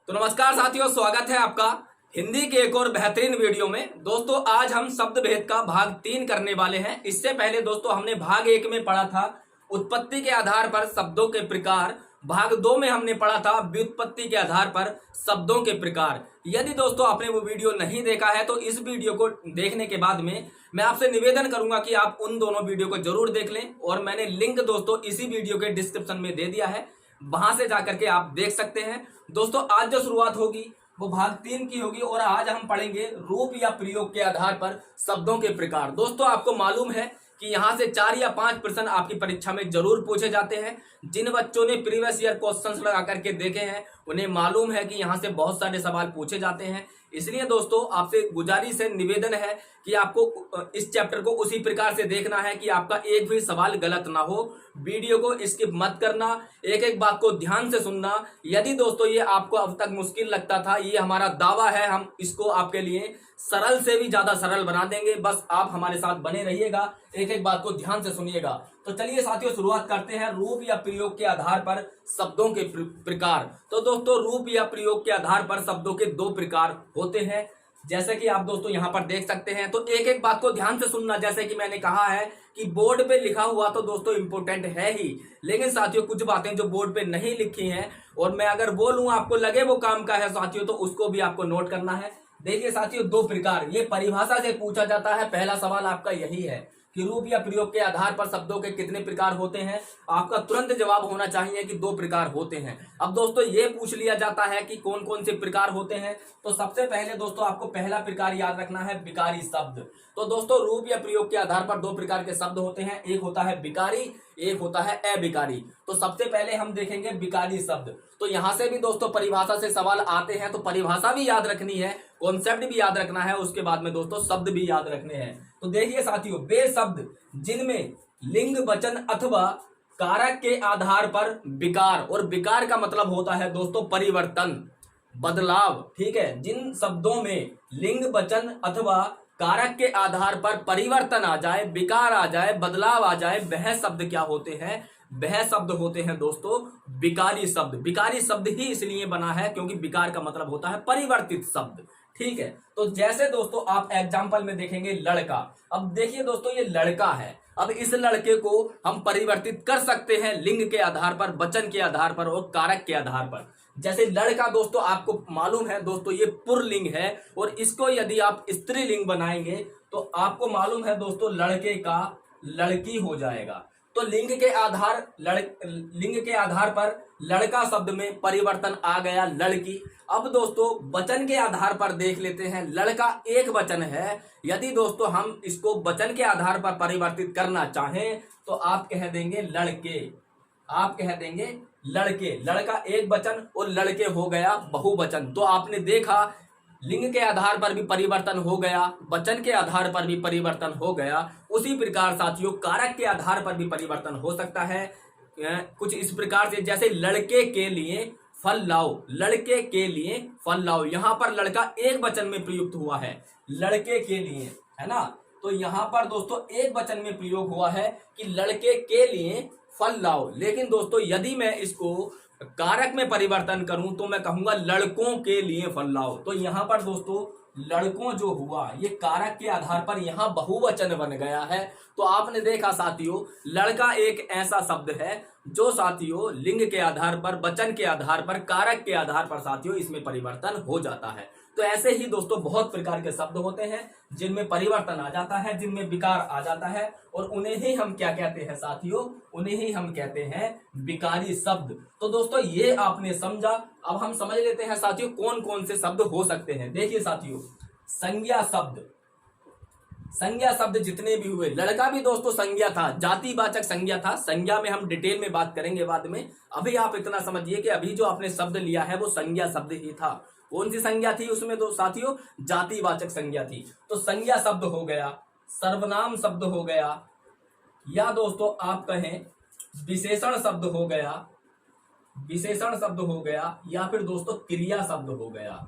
तो नमस्कार साथियों, स्वागत है आपका हिंदी के एक और बेहतरीन वीडियो में। दोस्तों आज हम शब्द भेद का भाग 3 करने वाले हैं। इससे पहले दोस्तों हमने भाग 1 में पढ़ा था उत्पत्ति के आधार पर शब्दों के प्रकार। भाग 2 में हमने पढ़ा था व्युत्पत्ति के आधार पर शब्दों के प्रकार। यदि दोस्तों आपने वो वीडियो नहीं देखा है तो इस वीडियो को देखने के बाद में मैं आपसे निवेदन करूंगा कि आप उन दोनों वीडियो को जरूर देख लें, और मैंने लिंक दोस्तों इसी वीडियो के डिस्क्रिप्शन में दे दिया है, वहां से जाकर के आप देख सकते हैं। दोस्तों आज जो शुरुआत होगी वो भाग 3 की होगी, और आज हम पढ़ेंगे रूप या प्रयोग के आधार पर शब्दों के प्रकार। दोस्तों आपको मालूम है कि यहां से 4 या 5 प्रश्न आपकी परीक्षा में जरूर पूछे जाते हैं। जिन बच्चों ने प्रीवियस ईयर क्वेश्चंस लगा करके देखे हैं उन्हें मालूम है कि यहां से बहुत सारे सवाल पूछे जाते हैं। इसलिए दोस्तों आपसे गुजारिश है, निवेदन है कि आपको इस चैप्टर को उसी प्रकार से देखना है कि आपका एक भी सवाल गलत ना हो। वीडियो को स्किप मत करना, एक एक बात को ध्यान से सुनना। यदि दोस्तों ये आपको अब तक मुश्किल लगता था, ये हमारा दावा है, हम इसको आपके लिए सरल से भी ज्यादा सरल बना देंगे। बस आप हमारे साथ बने रहिएगा, एक एक बात को ध्यान से सुनिएगा। तो चलिए साथियों शुरुआत करते हैं रूप या प्रयोग के आधार पर शब्दों के प्रकार। तो दोस्तों रूप या प्रयोग के आधार पर शब्दों के 2 प्रकार होते हैं, जैसे कि आप दोस्तों यहां पर देख सकते हैं। तो एक एक बात को ध्यान से सुनना। जैसे कि मैंने कहा है कि बोर्ड पे लिखा हुआ तो दोस्तों इंपोर्टेंट है ही, लेकिन साथियों कुछ बातें जो बोर्ड पे नहीं लिखी हैं और मैं अगर बोलूं आपको लगे वो काम का है साथियों, तो उसको भी आपको नोट करना है। देखिए साथियों 2 प्रकार, ये परिभाषा से पूछा जाता है। पहला सवाल आपका यही है कि रूप या प्रयोग के आधार पर शब्दों के कितने प्रकार होते हैं। आपका तुरंत जवाब होना चाहिए कि 2 प्रकार होते हैं। अब दोस्तों ये पूछ लिया जाता है कि कौन कौन से प्रकार होते हैं, तो सबसे पहले दोस्तों आपको पहला प्रकार याद रखना है विकारी शब्द। तो दोस्तों रूप या प्रयोग के आधार पर 2 प्रकार के शब्द होते हैं, एक होता है विकारी, एक होता है अविकारी। तो सबसे पहले हम देखेंगे विकारी शब्द। तो यहां से भी दोस्तों परिभाषा से सवाल आते हैं, तो परिभाषा भी याद रखनी है, कॉन्सेप्ट भी याद रखना है, उसके बाद में दोस्तों शब्द भी याद रखने हैं। तो देखिए साथियों, वे शब्द जिनमें लिंग वचन अथवा कारक के आधार पर विकार, और विकार का मतलब होता है दोस्तों परिवर्तन, बदलाव, ठीक है। जिन शब्दों में लिंग वचन अथवा कारक के आधार पर परिवर्तन आ जाए, विकार आ जाए, बदलाव आ जाए, वह शब्द क्या होते हैं? वह शब्द होते हैं दोस्तों विकारी शब्द। विकारी शब्द ही इसलिए बना है क्योंकि विकार का मतलब होता है परिवर्तित शब्द, ठीक है। तो जैसे दोस्तों आप एग्जाम्पल में देखेंगे लड़का। अब देखिए दोस्तों ये लड़का है, अब इस लड़के को हम परिवर्तित कर सकते हैं लिंग के आधार पर, वचन के आधार पर और कारक के आधार पर। जैसे लड़का दोस्तों आपको मालूम है दोस्तों ये पुल्लिंग है, और इसको यदि आप स्त्रीलिंग बनाएंगे तो आपको मालूम है दोस्तों लड़के का लड़की हो जाएगा। तो लिंग के आधार पर लड़का शब्द में परिवर्तन आ गया, लड़की। अब दोस्तों वचन के आधार पर देख लेते हैं, लड़का एक वचन है। यदि दोस्तों हम इसको वचन के आधार पर परिवर्तित करना चाहें तो आप कह देंगे लड़के, आप कह देंगे लड़के। लड़का एक वचन और लड़के हो गया बहुवचन। तो आपने देखा लिंग के आधार पर भी परिवर्तन हो गया, वचन के आधार पर भी परिवर्तन हो गया। उसी प्रकार साथियों कारक के आधार पर भी परिवर्तन हो सकता है कुछ इस प्रकार से, जैसे लड़के के लिए फल लाओ, लड़के के लिए फल लाओ। यहां पर लड़का एक वचन में प्रयुक्त हुआ है, लड़के के लिए, है ना। तो यहां पर दोस्तों एक वचन में प्रयोग हुआ है कि लड़के के लिए फल लाओ। लेकिन दोस्तों यदि मैं इसको कारक में परिवर्तन करूं तो मैं कहूंगा लड़कों के लिए फल लाओ। तो यहां पर दोस्तों लड़कों जो हुआ ये कारक के आधार पर यहां बहुवचन बन गया है। तो आपने देखा साथियों लड़का एक ऐसा शब्द है जो साथियों लिंग के आधार पर, वचन के आधार पर, कारक के आधार पर साथियों इसमें परिवर्तन हो जाता है। तो ऐसे ही दोस्तों बहुत प्रकार के शब्द होते हैं जिनमें परिवर्तन आ जाता है, जिनमें विकार आ जाता है, और उन्हें ही हम क्या कहते हैं साथियों? उन्हें ही हम कहते हैं विकारी शब्द। तो दोस्तों ये आपने समझा। अब हम समझ लेते हैं साथियों कौन कौन से शब्द हो सकते हैं। देखिए साथियों संज्ञा शब्द, संज्ञा शब्द जितने भी हुए, लड़का भी दोस्तों संज्ञा था, जातिवाचक संज्ञा था। संज्ञा में हम डिटेल में बात करेंगे बाद में। अभी आप इतना समझिए कि अभी जो आपने शब्द लिया है वो संज्ञा शब्द ही था। कौन सी संज्ञा थी उसमें? तो साथियों जातिवाचक संज्ञा थी। तो संज्ञा शब्द हो गया, सर्वनाम शब्द हो गया, या दोस्तों आप कहें विशेषण शब्द हो गया, विशेषण शब्द हो गया, या फिर दोस्तों क्रिया शब्द हो गया।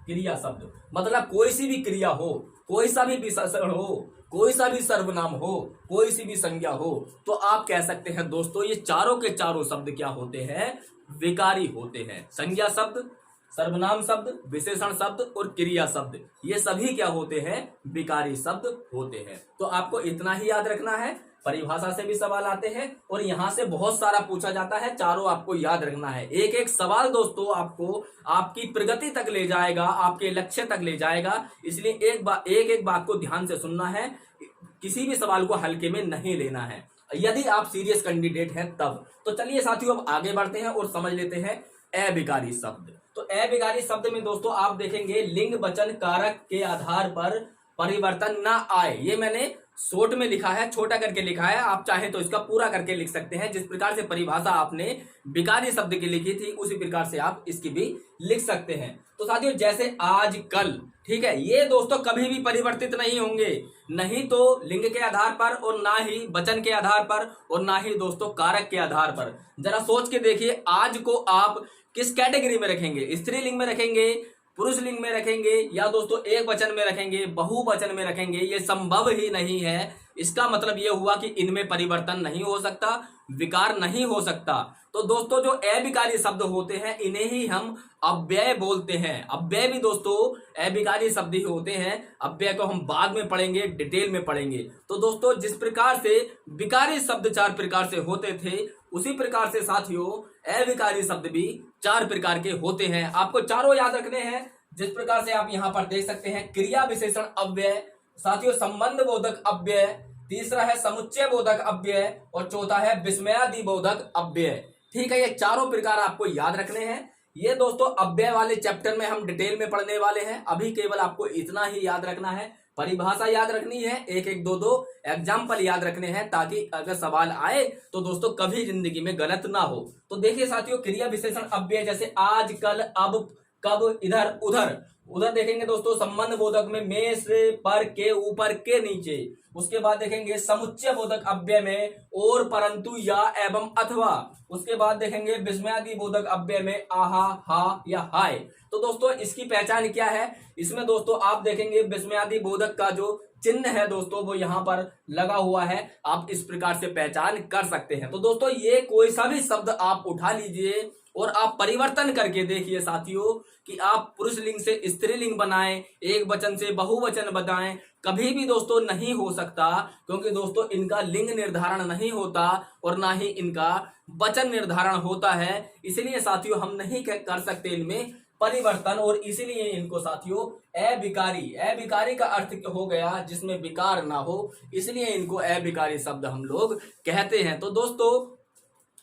क्रिया शब्द मतलब कोई सी भी क्रिया हो, कोई सा भी विशेषण हो, कोई सा भी सर्वनाम हो, कोई सी भी संज्ञा हो, तो आप कह सकते हैं दोस्तों ये चारों के चारों शब्द क्या होते हैं? विकारी होते हैं। संज्ञा शब्द, सर्वनाम शब्द, विशेषण शब्द और क्रिया शब्द, ये सभी क्या होते हैं? विकारी शब्द होते हैं। तो आपको इतना ही याद रखना है। परिभाषा से भी सवाल आते हैं और यहां से बहुत सारा पूछा जाता है, चारों आपको याद रखना है। एक एक सवाल दोस्तों आपको आपकी प्रगति तक ले जाएगा, आपके लक्ष्य तक ले जाएगा। इसलिए एक एक बात को ध्यान से सुनना है, किसी भी सवाल को हल्के में नहीं लेना है यदि आप सीरियस कैंडिडेट हैं तब। तो चलिए साथियों अब आगे बढ़ते हैं और समझ लेते हैं अविकारी शब्द। तो अविकारी शब्द में दोस्तों आप देखेंगे लिंग वचन कारक के आधार पर परिवर्तन ना आए। ये मैंने शॉर्ट में लिखा है, छोटा करके लिखा है, आप चाहे तो इसका पूरा करके लिख सकते हैं। जिस प्रकार से परिभाषा आपने विकारी शब्द की लिखी थी उसी प्रकार से आप इसकी भी लिख सकते हैं। तो साथियों जैसे आज कल, ठीक है, ये दोस्तों कभी भी परिवर्तित नहीं होंगे, नहीं तो लिंग के आधार पर और ना ही वचन के आधार पर और ना ही दोस्तों कारक के आधार पर। जरा सोच के देखिए आज को आप किस कैटेगरी में रखेंगे? स्त्रीलिंग में रखेंगे, पुरुष लिंग में रखेंगे, या दोस्तों एक वचन में रखेंगे, बहुवचन में रखेंगे? ये संभव ही नहीं है। इसका मतलब ये हुआ कि इनमें परिवर्तन नहीं हो सकता, विकार नहीं हो सकता। तो दोस्तों जो अविकारी शब्द होते हैं इन्हें ही हम अव्यय बोलते हैं। अव्यय भी दोस्तों अविकारी शब्द ही होते हैं। अव्यय को हम बाद में पढ़ेंगे, डिटेल में पढ़ेंगे। तो दोस्तों जिस प्रकार से विकारी शब्द 4 प्रकार से होते थे उसी प्रकार से साथियों अविकारी शब्द भी 4 प्रकार के होते हैं। आपको चारों याद रखने हैं। जिस प्रकार से आप यहाँ पर देख सकते हैं, क्रिया विशेषण अव्यय, साथियों संबंध बोधक अव्यय, तीसरा है समुच्चय बोधक अव्यय और चौथा है विस्मयादि बोधक अव्यय। ठीक है, ये चारों प्रकार आपको याद रखने हैं। ये दोस्तों अव्यय वाले चैप्टर में हम डिटेल में पढ़ने वाले हैं। अभी केवल आपको इतना ही याद रखना है, परिभाषा याद रखनी है, एक एक दो दो एग्जाम्पल याद रखने हैं ताकि अगर सवाल आए तो दोस्तों कभी जिंदगी में गलत ना हो। तो देखिए साथियों क्रिया विशेषण अव्यय जैसे आज, कल, अब, कब, इधर, उधर। उधर देखेंगे दोस्तों संबंध बोधक में में, से, पर, के, ऊपर, के, नीचे। उसके बाद देखेंगे समुच्चय बोधक अव्यय में और, परंतु, या, एवं, अथवा। उसके बाद देखेंगे विस्मयादि बोधक अव्यय में आहा, हा या हाय। तो दोस्तों इसकी पहचान क्या है? इसमें दोस्तों आप देखेंगे विस्मयादि बोधक का जो चिन्ह है दोस्तों वो यहाँ पर लगा हुआ है, आप इस प्रकार से पहचान कर सकते हैं। तो दोस्तों ये कोई सा भी शब्द आप उठा लीजिए और आप परिवर्तन करके देखिए साथियों कि आप पुरुष लिंग से स्त्रीलिंग बनाएं, एक वचन से बहुवचन बनाएं, कभी भी दोस्तों नहीं हो सकता, क्योंकि दोस्तों इनका लिंग निर्धारण नहीं होता और ना ही इनका वचन निर्धारण होता है। इसलिए साथियों हम नहीं कर सकते इनमें परिवर्तन और इसीलिए इनको साथियों अविकारी का अर्थ हो गया जिसमें विकार ना हो, इसलिए इनको अविकारी शब्द हम लोग कहते हैं। तो दोस्तों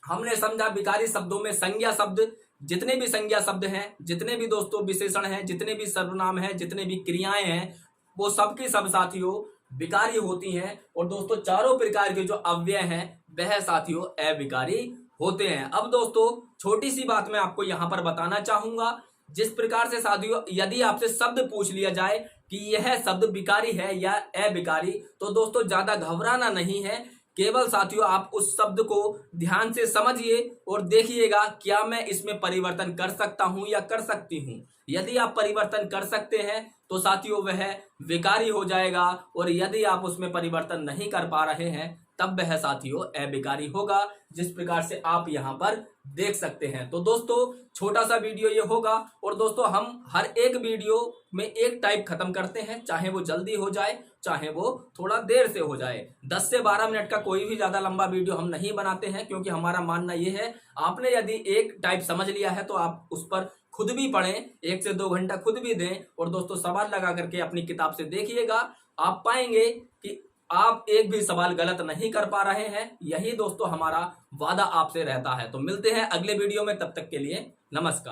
हमने समझा विकारी शब्दों में संज्ञा शब्द, जितने भी संज्ञा शब्द हैं, जितने भी दोस्तों विशेषण हैं, जितने भी सर्वनाम हैं, जितने भी क्रियाएं हैं, वो सबकी सब साथियों विकारी होती हैं। और दोस्तों चारों प्रकार के जो अव्यय हैं वह साथियों अविकारी होते हैं। अब दोस्तों छोटी सी बात मैं आपको यहाँ पर बताना चाहूंगा। जिस प्रकार से साथियों यदि आपसे शब्द पूछ लिया जाए कि यह शब्द विकारी है या अविकारी, तो दोस्तों ज्यादा घबराना नहीं है। केवल साथियों आप उस शब्द को ध्यान से समझिए और देखिएगा क्या मैं इसमें परिवर्तन कर सकता हूं या कर सकती हूं। यदि आप परिवर्तन कर सकते हैं तो साथियों वह विकारी हो जाएगा, और यदि आप उसमें परिवर्तन नहीं कर पा रहे हैं तब वह साथियों अविकारी होगा, जिस प्रकार से आप यहाँ पर देख सकते हैं। तो दोस्तों छोटा सा वीडियो ये होगा, और दोस्तों हम हर एक वीडियो में एक टाइप खत्म करते हैं, चाहे वो जल्दी हो जाए चाहे वो थोड़ा देर से हो जाए। 10 से 12 मिनट का कोई भी ज्यादा लंबा वीडियो हम नहीं बनाते हैं, क्योंकि हमारा मानना ये है आपने यदि एक टाइप समझ लिया है तो आप उस पर खुद भी पढ़ें, 1 से 2 घंटा खुद भी दें, और दोस्तों सवाल लगा करके अपनी किताब से देखिएगा, आप पाएंगे कि आप एक भी सवाल गलत नहीं कर पा रहे हैं। यही दोस्तों हमारा वादा आपसे रहता है। तो मिलते हैं अगले वीडियो में, तब तक के लिए नमस्कार।